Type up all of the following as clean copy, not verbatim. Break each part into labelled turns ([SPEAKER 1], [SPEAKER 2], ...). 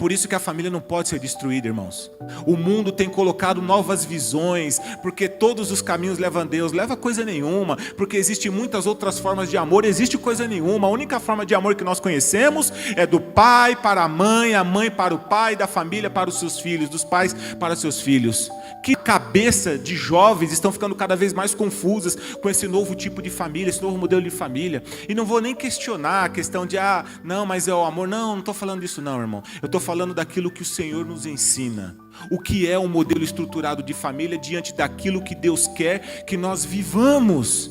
[SPEAKER 1] por isso que a família não pode ser destruída, irmãos. O mundo tem colocado novas visões, porque todos os caminhos levam a Deus. Leva coisa nenhuma, porque existem muitas outras formas de amor. Existe coisa nenhuma. A única forma de amor que nós conhecemos é do pai para a mãe para o pai, da família para os seus filhos, dos pais para os seus filhos. Que cabeça de jovens estão ficando cada vez mais confusas com esse novo tipo de família, esse novo modelo de família. E não vou nem questionar a questão de, não, mas é o amor. Não estou falando disso não, irmão. Eu estou falando daquilo que o Senhor nos ensina. O que é um modelo estruturado de família diante daquilo que Deus quer que nós vivamos.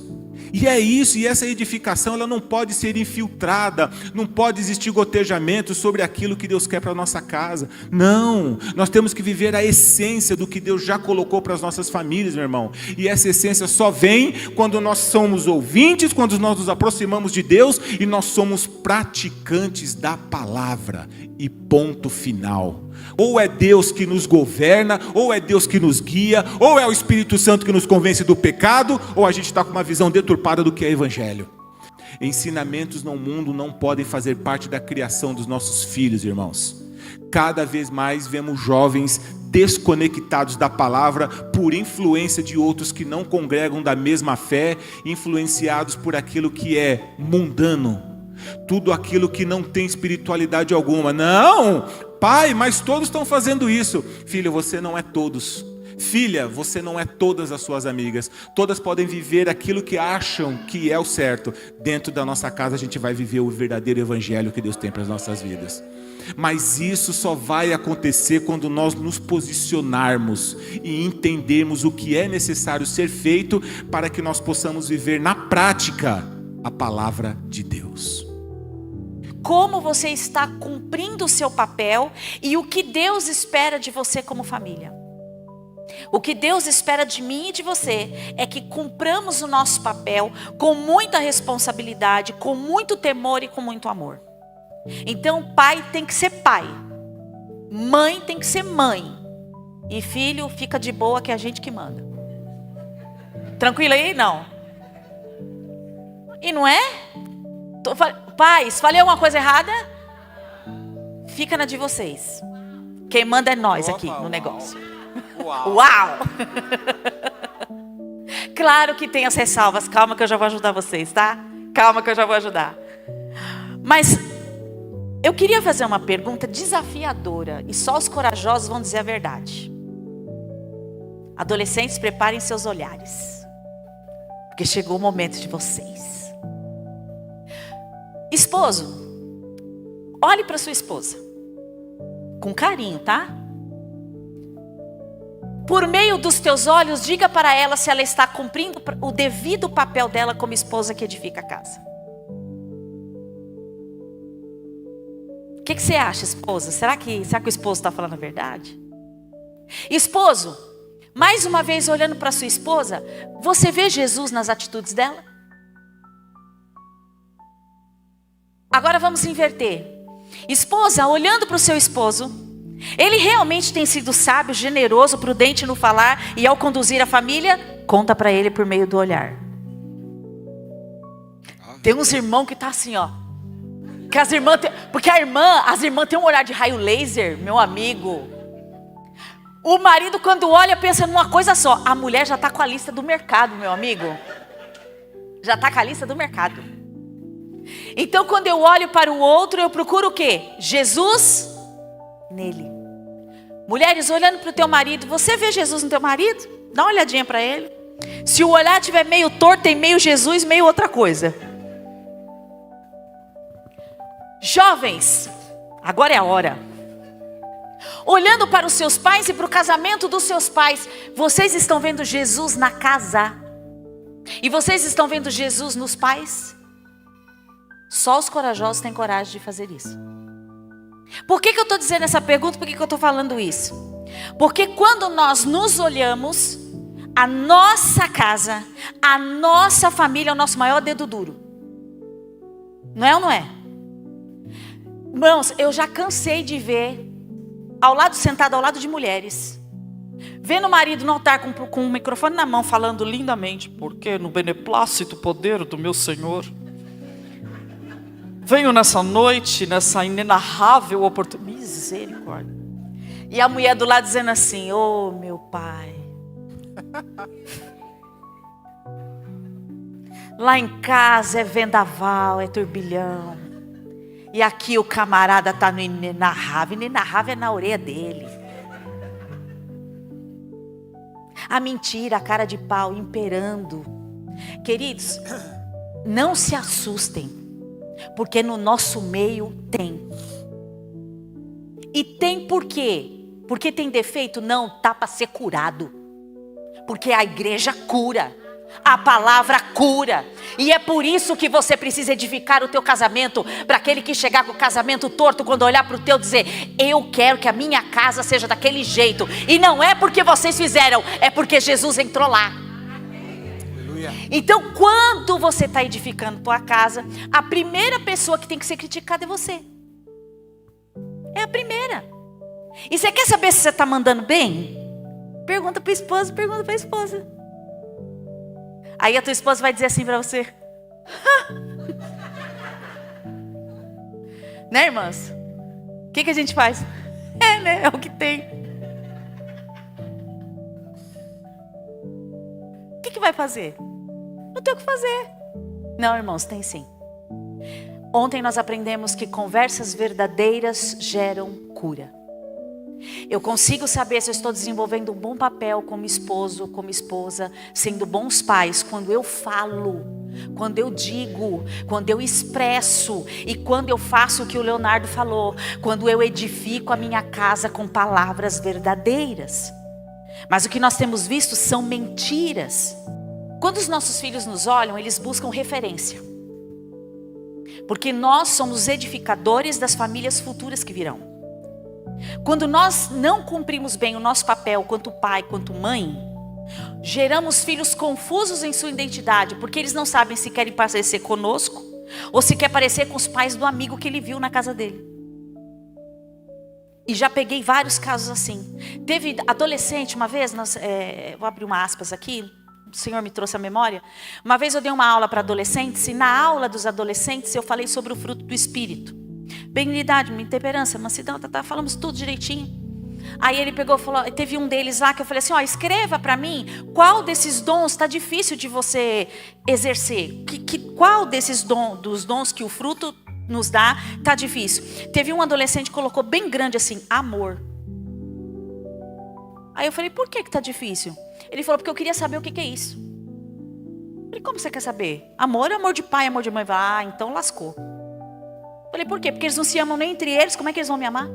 [SPEAKER 1] E é isso, e essa edificação ela não pode ser infiltrada, não pode existir gotejamento sobre aquilo que Deus quer para a nossa casa. Não, nós temos que viver a essência do que Deus já colocou para as nossas famílias, meu irmão. E essa essência só vem quando nós somos ouvintes, quando nós nos aproximamos de Deus e nós somos praticantes da palavra. E ponto final. Ou é Deus que nos governa, ou é Deus que nos guia, ou é o Espírito Santo que nos convence do pecado, ou a gente está com uma visão deturpada do que é evangelho. Ensinamentos no mundo não podem fazer parte da criação dos nossos filhos, irmãos. Cada vez mais vemos jovens desconectados da palavra por influência de outros que não congregam da mesma fé, influenciados por aquilo que é mundano. Tudo aquilo que não tem espiritualidade alguma. Não, pai, mas todos estão fazendo isso. Filho, você não é todos. Filha, você não é todas as suas amigas. Todas podem viver aquilo que acham que é o certo. Dentro da nossa casa a gente vai viver o verdadeiro evangelho que Deus tem para as nossas vidas. Mas isso só vai acontecer quando nós nos posicionarmos e entendermos o que é necessário ser feito para que nós possamos viver na prática a palavra de Deus.
[SPEAKER 2] Como você está cumprindo o seu papel e o que Deus espera de você como família. O que Deus espera de mim e de você é que cumpramos o nosso papel com muita responsabilidade, com muito temor e com muito amor. Então, pai tem que ser pai, mãe tem que ser mãe, e filho fica de boa que é a gente que manda. Tranquilo aí? Não. E não é? Pais, falei alguma coisa errada? Fica na de vocês. Quem manda é nós aqui no negócio. Uau! Claro que tem as ressalvas. Calma que eu já vou ajudar vocês, tá? Calma que eu já vou ajudar. Mas eu queria fazer uma pergunta desafiadora. E só os corajosos vão dizer a verdade. Adolescentes, preparem seus olhares. Porque chegou o momento de vocês. Esposo, olhe para sua esposa. Com carinho, tá? Por meio dos teus olhos, diga para ela se ela está cumprindo o devido papel dela como esposa que edifica a casa. O que você acha, esposa? Será que o esposo está falando a verdade? Esposo, mais uma vez olhando para sua esposa, você vê Jesus nas atitudes dela? Agora vamos inverter. Esposa, olhando para o seu esposo, ele realmente tem sido sábio, generoso, prudente no falar e ao conduzir a família? Conta para ele por meio do olhar. Tem uns irmãos que tá assim, ó. Que as irmãs porque as irmãs têm um olhar de raio laser, meu amigo. O marido quando olha pensa numa coisa só. A mulher já tá com a lista do mercado, meu amigo. Já tá com a lista do mercado. Então quando eu olho para o outro, eu procuro o quê? Jesus nele. Mulheres, olhando para o teu marido, você vê Jesus no teu marido? Dá uma olhadinha para ele. Se o olhar estiver meio torto, tem meio Jesus, meio outra coisa. Jovens, agora é a hora. Olhando para os seus pais e para o casamento dos seus pais, vocês estão vendo Jesus na casa? E vocês estão vendo Jesus nos pais? Só os corajosos têm coragem de fazer isso. Por que eu estou dizendo essa pergunta? Por que eu estou falando isso? Porque quando nós nos olhamos, a nossa casa, a nossa família é o nosso maior dedo duro. Não é ou não é? Irmãos, eu já cansei de ver sentado ao lado de mulheres, vendo o marido no altar com o microfone na mão, falando lindamente, porque no beneplácito poder do meu Senhor. Venho nessa noite, nessa inenarrável oportunidade. Misericórdia. E a mulher do lado dizendo assim: ô meu pai, lá em casa é vendaval, é turbilhão. E aqui o camarada está no inenarrável. Inenarrável é na orelha dele. A mentira, a cara de pau imperando. Queridos, não se assustem, porque no nosso meio tem. E tem por quê? Porque tem defeito? Não, tá para ser curado. Porque a igreja cura. A palavra cura. E é por isso que você precisa edificar o teu casamento. Para aquele que chegar com o casamento torto, quando olhar para o teu, dizer: eu quero que a minha casa seja daquele jeito. E não é porque vocês fizeram, é porque Jesus entrou lá. Então, quando você está edificando tua casa, a primeira pessoa que tem que ser criticada é você. É a primeira. E você quer saber se você está mandando bem? Pergunta para a esposa, pergunta para a esposa. Aí a tua esposa vai dizer assim para você: né, irmãs? O que a gente faz? É, né? É o que tem. O que vai fazer? Não tem o que fazer. Não, irmãos, tem sim. Ontem nós aprendemos que conversas verdadeiras geram cura. Eu consigo saber se eu estou desenvolvendo um bom papel como esposo, como esposa, sendo bons pais, quando eu falo, quando eu digo, quando eu expresso e quando eu faço o que o Leonardo falou, quando eu edifico a minha casa com palavras verdadeiras. Mas o que nós temos visto são mentiras. Quando os nossos filhos nos olham, eles buscam referência. Porque nós somos edificadores das famílias futuras que virão. Quando nós não cumprimos bem o nosso papel, quanto pai, quanto mãe, geramos filhos confusos em sua identidade, porque eles não sabem se querem parecer conosco, ou se quer parecer com os pais do amigo que ele viu na casa dele. E já peguei vários casos assim. Teve adolescente, uma vez, vou abrir uma aspas aqui, o Senhor me trouxe à memória. Uma vez eu dei uma aula para adolescentes, e na aula dos adolescentes eu falei sobre o fruto do Espírito. Benignidade, temperança, mansidão, falamos tudo direitinho. Aí ele pegou e falou, teve um deles lá que eu falei assim, escreva para mim qual desses dons está difícil de você exercer. Qual dos dons que o fruto nos dá está difícil. Teve um adolescente que colocou bem grande assim, amor. Aí eu falei, por que está difícil? Ele falou, porque eu queria saber o que é isso. Eu falei, como você quer saber? Amor é amor de pai, amor de mãe. Então lascou. Falei, por quê? Porque eles não se amam nem entre eles, como é que eles vão me amar?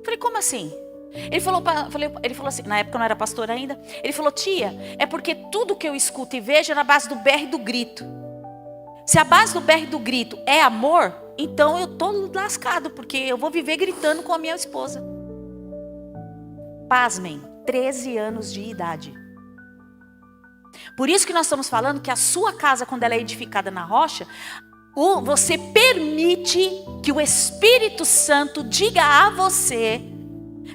[SPEAKER 2] Falei, como assim? Ele falou assim, na época eu não era pastor ainda. Ele falou, tia, é porque tudo que eu escuto e vejo é na base do berro e do grito. Se a base do berro e do grito é amor, então eu estou lascado, porque eu vou viver gritando com a minha esposa. Pasmem, 13 anos de idade. Por isso que nós estamos falando que a sua casa, quando ela é edificada na rocha, você permite que o Espírito Santo diga a você.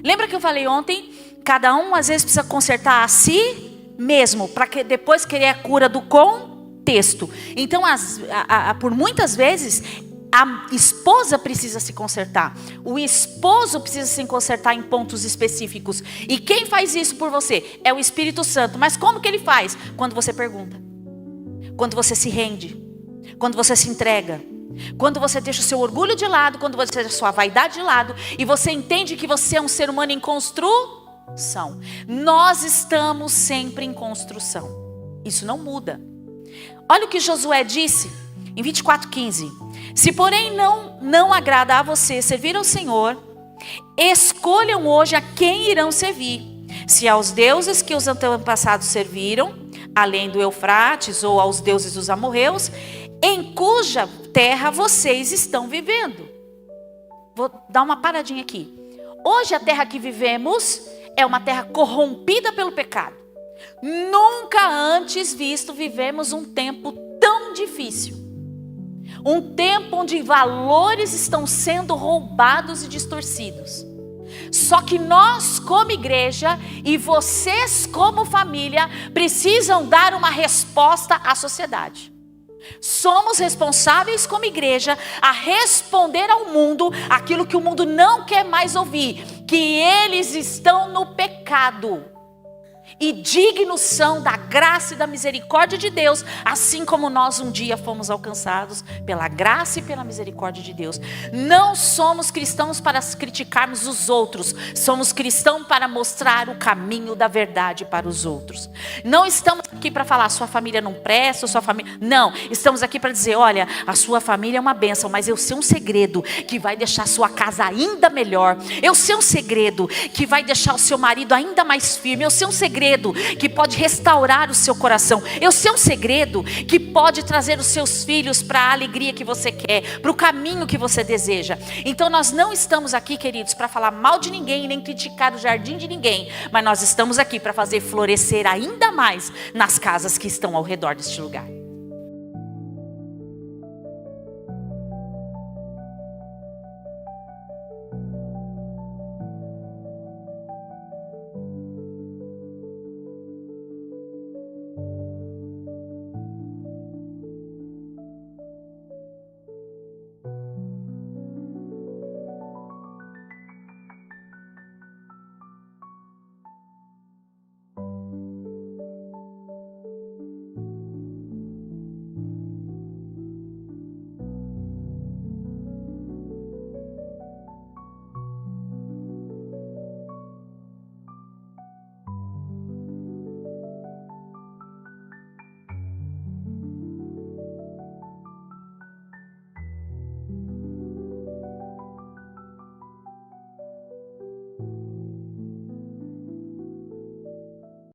[SPEAKER 2] Lembra que eu falei ontem? Cada um às vezes precisa consertar a si mesmo, para que depois querer a cura do contexto. Então, por muitas vezes, a esposa precisa se consertar. O esposo precisa se consertar em pontos específicos. E quem faz isso por você? É o Espírito Santo. Mas como que ele faz? Quando você pergunta. Quando você se rende. Quando você se entrega, quando você deixa o seu orgulho de lado, quando você deixa a sua vaidade de lado, e você entende que você é um ser humano em construção. Nós estamos sempre em construção. Isso não muda. Olha o que Josué disse em 24:15. Se porém não agrada a você servir ao Senhor, escolham hoje a quem irão servir. Se aos deuses que os antepassados serviram, além do Eufrates, ou aos deuses dos amorreus, em cuja terra vocês estão vivendo. Vou dar uma paradinha aqui. Hoje a terra que vivemos é uma terra corrompida pelo pecado. Nunca antes visto vivemos um tempo tão difícil. Um tempo onde valores estão sendo roubados e distorcidos. Só que nós como igreja e vocês como família precisam dar uma resposta à sociedade. Somos responsáveis como igreja a responder ao mundo aquilo que o mundo não quer mais ouvir, que eles estão no pecado. E dignos são da graça e da misericórdia de Deus, assim como nós um dia fomos alcançados pela graça e pela misericórdia de Deus. Não somos cristãos para criticarmos os outros, somos cristãos para mostrar o caminho da verdade para os outros. Não estamos aqui para falar, sua família não presta, sua família... Não, estamos aqui para dizer, olha, a sua família é uma bênção, mas eu sei um segredo que vai deixar a sua casa ainda melhor. Eu sei um segredo que vai deixar o seu marido ainda mais firme. Eu sei um segredo que pode restaurar o seu coração. Eu sei um segredo que pode trazer os seus filhos para a alegria que você quer, para o caminho que você deseja. Então nós não estamos aqui, queridos, para falar mal de ninguém, nem criticar o jardim de ninguém, mas nós estamos aqui para fazer florescer ainda mais nas casas que estão ao redor deste lugar.